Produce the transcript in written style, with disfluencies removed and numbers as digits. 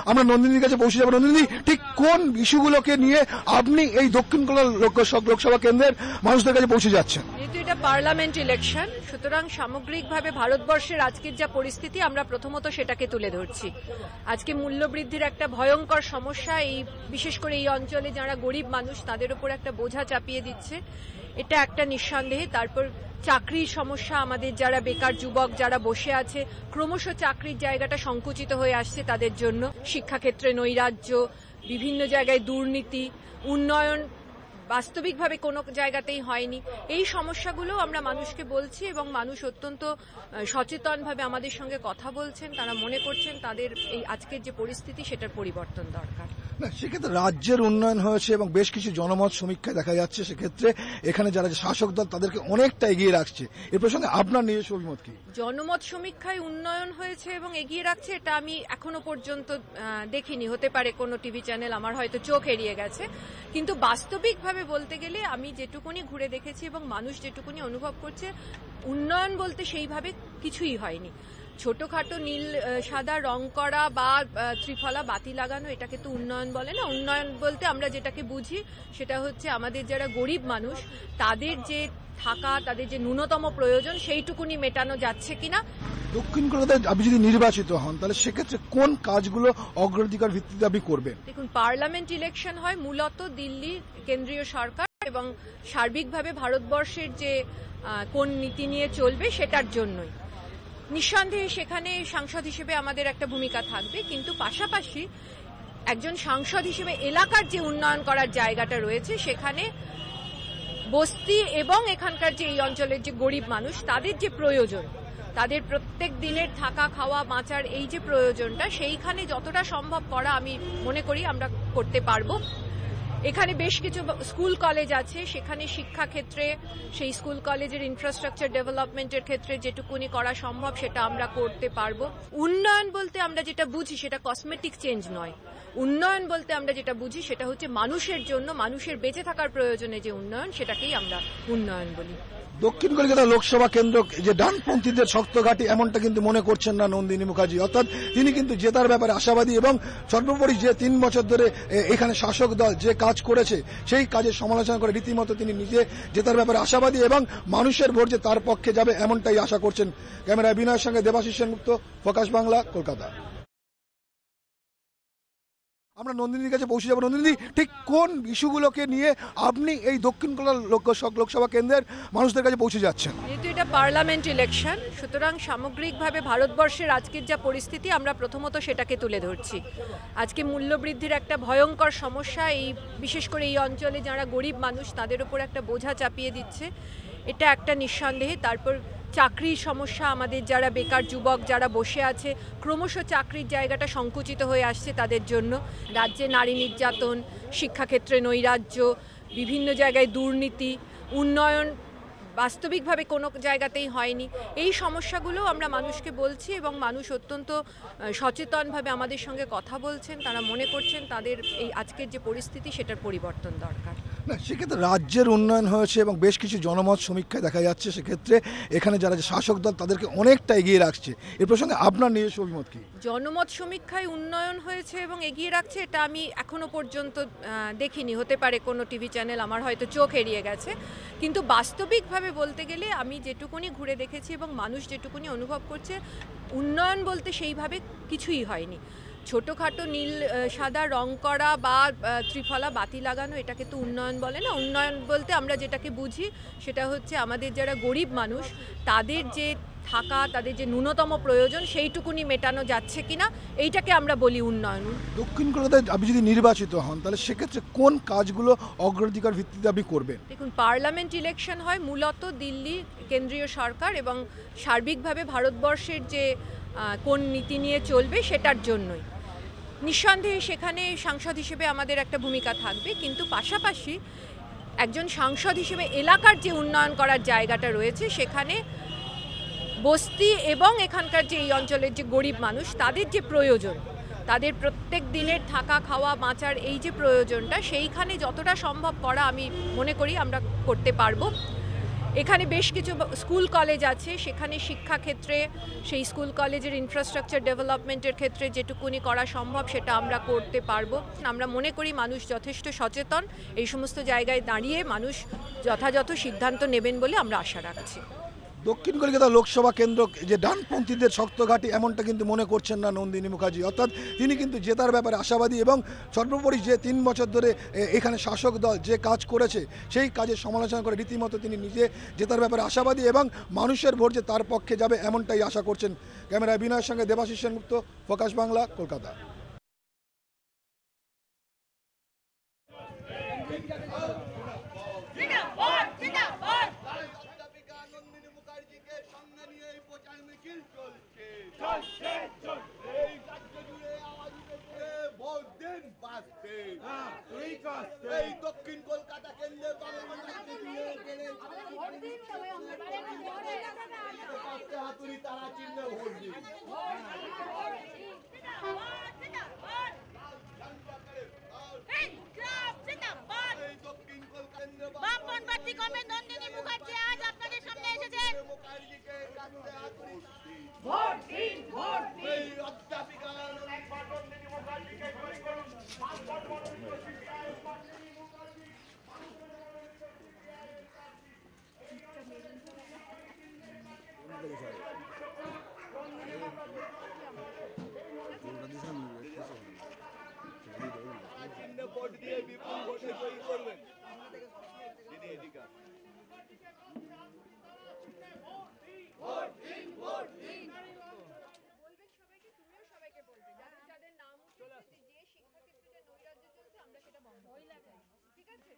আমরা নন্দিনীর কাছে পৌঁছে যাবো। নন্দিনী, ঠিক কোন ইস্যুগুলোকে নিয়ে আপনি এই দক্ষিণ কলকাতা লোকসভা কেন্দ্রের মানুষদের কাছে পৌঁছে যাচ্ছেন? যেহেতু এটা পার্লামেন্ট ইলেকশন, সুতরাং সামগ্রিকভাবে ভারতবর্ষের আজকের যা পরিস্থিতি আমরা প্রথমত সেটাকে তুলে ধরছি। আজকে মূল্যবৃদ্ধির একটা ভয়ঙ্কর সমস্যা, এই বিশেষ করে এই অঞ্চলে যারা গরিব মানুষ তাদের উপর একটা বোঝা চাপিয়ে দিচ্ছে, এটা একটা নিঃসন্দেহে। তারপর চাকরির সমস্যা, আমাদের যারা বেকার যুবক যারা বসে আছে, ক্রমশ চাকরির জায়গাটা সংকুচিত হয়ে আসছে তাদের জন্য, শিক্ষাক্ষেত্রে নৈরাজ্য, বিভিন্ন জায়গায় দুর্নীতি, উন্নয়ন বাস্তবিকভাবে কোনো জায়গাতেই হয়নি। এই সমস্যাগুলো আমরা মানুষকে বলছি এবং মানুষ অত্যন্ত সচেতনভাবে আমাদের সঙ্গে কথা বলছেন। তারা মনে করছেন তাদের এই আজকের যে পরিস্থিতি সেটার পরিবর্তন দরকার। না, সেক্ষেত্রে রাজ্যের উন্নয়ন হয়েছে এবং বেশ কিছু জনমত সমীক্ষায় দেখা যাচ্ছে সেক্ষেত্রে এখানে যারা শাসক দল তাদেরকে অনেকটা এগিয়ে রাখছে। এ প্রসঙ্গে আপনার নিজস্ব অভিমত কি? জনমত সমীক্ষায় উন্নয়ন হয়েছে এবং এগিয়ে রাখছে এটা আমি এখনো পর্যন্ত দেখিনি। হতে পারে কোনো টিভি চ্যানেল, আমার হয়তো চোখ এড়িয়ে গেছে, কিন্তু বাস্তবিকভাবে বলতে গেলে আমি যেটুকুনি ঘুরে দেখেছি এবং মানুষ যেটুকুনি অনুভব করছে, উন্নয়ন বলতে সেইভাবে কিছুই হয়নি। ছোটখাটো নীল সাদা রং করা বা ত্রিফলা বাতি লাগানো এটাকে তো উন্নয়ন বলে না। উন্নয়ন বলতে আমরা যেটাকে বুঝি সেটা হচ্ছে আমাদের যারা গরিব মানুষ তাদের যে থাকা, তাদের যে ন্যূনতম প্রয়োজন সেইটুকুনি মেটানো যাচ্ছে কিনা। দক্ষিণ কলকাতায় আপনি যদি নির্বাচিত হন তাহলে সেক্ষেত্রে কোন কাজগুলো অগ্রাধিকার ভিত্তিতে আপনি করবেন? দেখুন, পার্লামেন্ট ইলেকশন হয় মূলত দিল্লি কেন্দ্রীয় সরকার এবং সার্বিকভাবে ভারতবর্ষের যে কোন নীতি নিয়ে চলবে সেটার জন্যই। নিঃসন্দেহে সেখানে সাংসদ হিসেবে আমাদের একটা ভূমিকা থাকবে, কিন্তু পাশাপাশি একজন সাংসদ হিসেবে এলাকার যে উন্নয়ন করার জায়গাটা রয়েছে সেখানে বস্তি এবং এখানকার যে এই অঞ্চলের যে গরিব মানুষ তাদের যে প্রয়োজন, তাদের প্রত্যেক দিনের থাকা খাওয়া বাঁচার এই যে প্রয়োজনটা, সেইখানে যতটা সম্ভব করা আমি মনে করি আমরা করতে পারবো। এখানে বেশ কিছু স্কুল কলেজ আছে, সেখানে শিক্ষাক্ষেত্রে সেই স্কুল কলেজের ইনফ্রাস্ট্রাকচার ডেভেলপমেন্টের ক্ষেত্রে যেটুকুনি করা সম্ভব সেটা আমরা করতে পারবো। উন্নয়ন বলতে আমরা যেটা বুঝি সেটা কসমেটিক চেঞ্জ নয়। উন্নয়ন বলতে আমরা যেটা বুঝি সেটা হচ্ছে মানুষের জন্য, মানুষের বেঁচে থাকার প্রয়োজনে যে উন্নয়ন, সেটাকেই আমরা উন্নয়ন বলি। দক্ষিণ কলকাতা লোকসভা কেন্দ্র যে ডানপন্থীদের শক্ত ঘাঁটি এমনটা কিন্তু মনে করছেন না নন্দিনী মুখার্জি। অর্থাৎ তিনি কিন্তু জেতার ব্যাপারে আশাবাদী এবং সর্বোপরি যে 3 বছর ধরে এখানে শাসক দল যে কাজ করেছে সেই কাজের সমালোচনা করে রীতিমতো তিনি নিজে জেতার ব্যাপারে আশাবাদী এবং মানুষের ভোট যে তার পক্ষে যাবে এমনটাই আশা করছেন। ক্যামেরায় বিনয়ের সঙ্গে দেবাশিস সেনগুপ্ত, ফোকাস বাংলা, কলকাতা। আমরা নন্দিনীর কাছে পৌঁছে যাবো। নন্দিনী, ঠিক কোন ইস্যুগুলোকে নিয়ে আপনি এই দক্ষিণ কলকাতা লোকসভা কেন্দ্রের মানুষদের কাছে পৌঁছে যাচ্ছেন? যেহেতু এটা পার্লামেন্ট ইলেকশন, সুতরাং সামগ্রিকভাবে ভারতবর্ষের আজকের যা পরিস্থিতি আমরা প্রথমত সেটাকে তুলে ধরছি। আজকে মূল্যবৃদ্ধির একটা ভয়ঙ্কর সমস্যা, এই বিশেষ করে এই অঞ্চলে যারা গরিব মানুষ তাদের উপর একটা বোঝা চাপিয়ে দিচ্ছে, এটা একটা নিঃসন্দেহে। তারপর চাকরির সমস্যা, আমাদের যারা বেকার যুবক যারা বসে আছে, ক্রমশ চাকরির জায়গাটা সংকুচিত হয়ে আসছে তাদের জন্য, রাজ্যে নারী নির্যাতন, শিক্ষাক্ষেত্রে নৈরাজ্য, বিভিন্ন জায়গায় দুর্নীতি, উন্নয়ন বাস্তবিকভাবে কোনো জায়গাতেই হয়নি। এই সমস্যাগুলো আমরা মানুষকে বলছি এবং মানুষ অত্যন্ত সচেতনভাবে আমাদের সঙ্গে কথা বলছেন। তারা মনে করছেন তাদের এই আজকের যে পরিস্থিতি সেটার পরিবর্তন দরকার। না, সেক্ষেত্রে রাজ্যের উন্নয়ন হয়েছে এবং বেশ কিছু জনমত সমীক্ষায় দেখা যাচ্ছে সেক্ষেত্রে এখানে যারা শাসক দল তাদেরকে অনেকটা এগিয়ে রাখছে। এ প্রসঙ্গে আপনার নিজস্ব অভিমত কি? জনমত সমীক্ষায় উন্নয়ন হয়েছে এবং এগিয়ে রাখছে এটা আমি এখনো পর্যন্ত দেখিনি। হতে পারে কোনো টিভি চ্যানেল, আমার হয়তো চোখ এড়িয়ে গেছে, কিন্তু বাস্তবিকভাবে বলতে গেলে আমি যেটুকুনি ঘুরে দেখেছি এবং মানুষ যেটুকুনি অনুভব করছে, উন্নয়ন বলতে সেইভাবে কিছুই হয়নি। ছোটখাটো নীল সাদা রং করা বা ত্রিফলা বাতি লাগানো এটাকে তো উন্নয়ন বলে না। উন্নয়ন বলতে আমরা যেটাকে বুঝি সেটা হচ্ছে আমাদের যারা গরিব মানুষ তাদের যে থাকা, তাদের যে ন্যূনতম প্রয়োজন সেইটুকুনি মেটানো যাচ্ছে কিনা, এইটাকে আমরা বলি উন্নয়ন। দক্ষিণ কলকাতায় আপনি যদি নির্বাচিত হন তাহলে সেক্ষেত্রে কোন কাজগুলো অগ্রাধিকার ভিত্তিতে আপনি করবেন? দেখুন, পার্লামেন্ট ইলেকশন হয় মূলত দিল্লি কেন্দ্রীয় সরকার এবং সার্বিকভাবে ভারতবর্ষের যে কোন নীতি নিয়ে চলবে সেটার জন্যই। নিঃসন্দেহে সেখানে সাংসদ হিসেবে আমাদের একটা ভূমিকা থাকবে, কিন্তু পাশাপাশি একজন সাংসদ হিসেবে এলাকার যে উন্নয়ন করার জায়গাটা রয়েছে সেখানে বস্তি এবং এখানকার যে এই অঞ্চলের যে গরিব মানুষ তাদের যে প্রয়োজন, তাদের প্রত্যেক দিনের থাকা খাওয়া বাঁচার এই যে প্রয়োজনটা, সেইখানে যতটা সম্ভব করা আমি মনে করি আমরা করতে পারবো। এখানে বেশ কিছু স্কুল কলেজ আছে, সেখানে শিক্ষাক্ষেত্রে সেই স্কুল কলেজের ইনফ্রাস্ট্রাকচার ডেভেলপমেন্টের ক্ষেত্রে যেটুকুনি করা সম্ভব সেটা আমরা করতে পারবো। আমরা মনে করি মানুষ যথেষ্ট সচেতন, এই সমস্ত জায়গায় দাঁড়িয়ে মানুষ যথাযথ সিদ্ধান্ত নেবেন বলে আমরা আশা রাখছি। দক্ষিণ কলকাতা লোকসভা কেন্দ্র যে ডানপন্থীদের শক্ত ঘাঁটি এমনটা কিন্তু মনে করছেন না নন্দিনী মুখার্জি, অর্থাৎ তিনি কিন্তু জেতার ব্যাপারে আশাবাদী এবং সর্বোপরি যে 3 বছর ধরে এখানে শাসক দল যে কাজ করেছে সেই কাজের সমালোচনা করে রীতিমতো তিনি নিজে জেতার ব্যাপারে আশাবাদী এবং মানুষের ভোট যে তার পক্ষে যাবে এমনটাই আশা করছেন। ক্যামেরায় বিনয়ের সঙ্গে দেবাশিস সেনগুপ্ত, ফোকাস বাংলা, কলকাতা। এই দক্ষিণ কলকাতা কেন্দ্রে হাতুড়ি তারা চিহ্নে ভোট দিন। বামপন্থী কমে নন্দিনী মুখার্জি আজ আপনাদের সামনে এসেছেন। মুখার্জিকে কাছে হাতুড়ি ভোট দিন, ভোট দিন। এই অধ্যাপিকা নন্দিনী মুখার্জিকে জয়ী করুন। চিহ্নে ভোট দিয়ে বিপুল ভোটে জয়ী করবেন। দিদি এদিকে বলবেন সবাইকে, তুমিও সবাইকে বলবে যাদের যাদের নাম উঠেছে যে শিক্ষাক্ষেত্রে যে নৈরাজ্য চলছে আমরা সেটা বন্ধ করতে চাই। ঠিক আছে?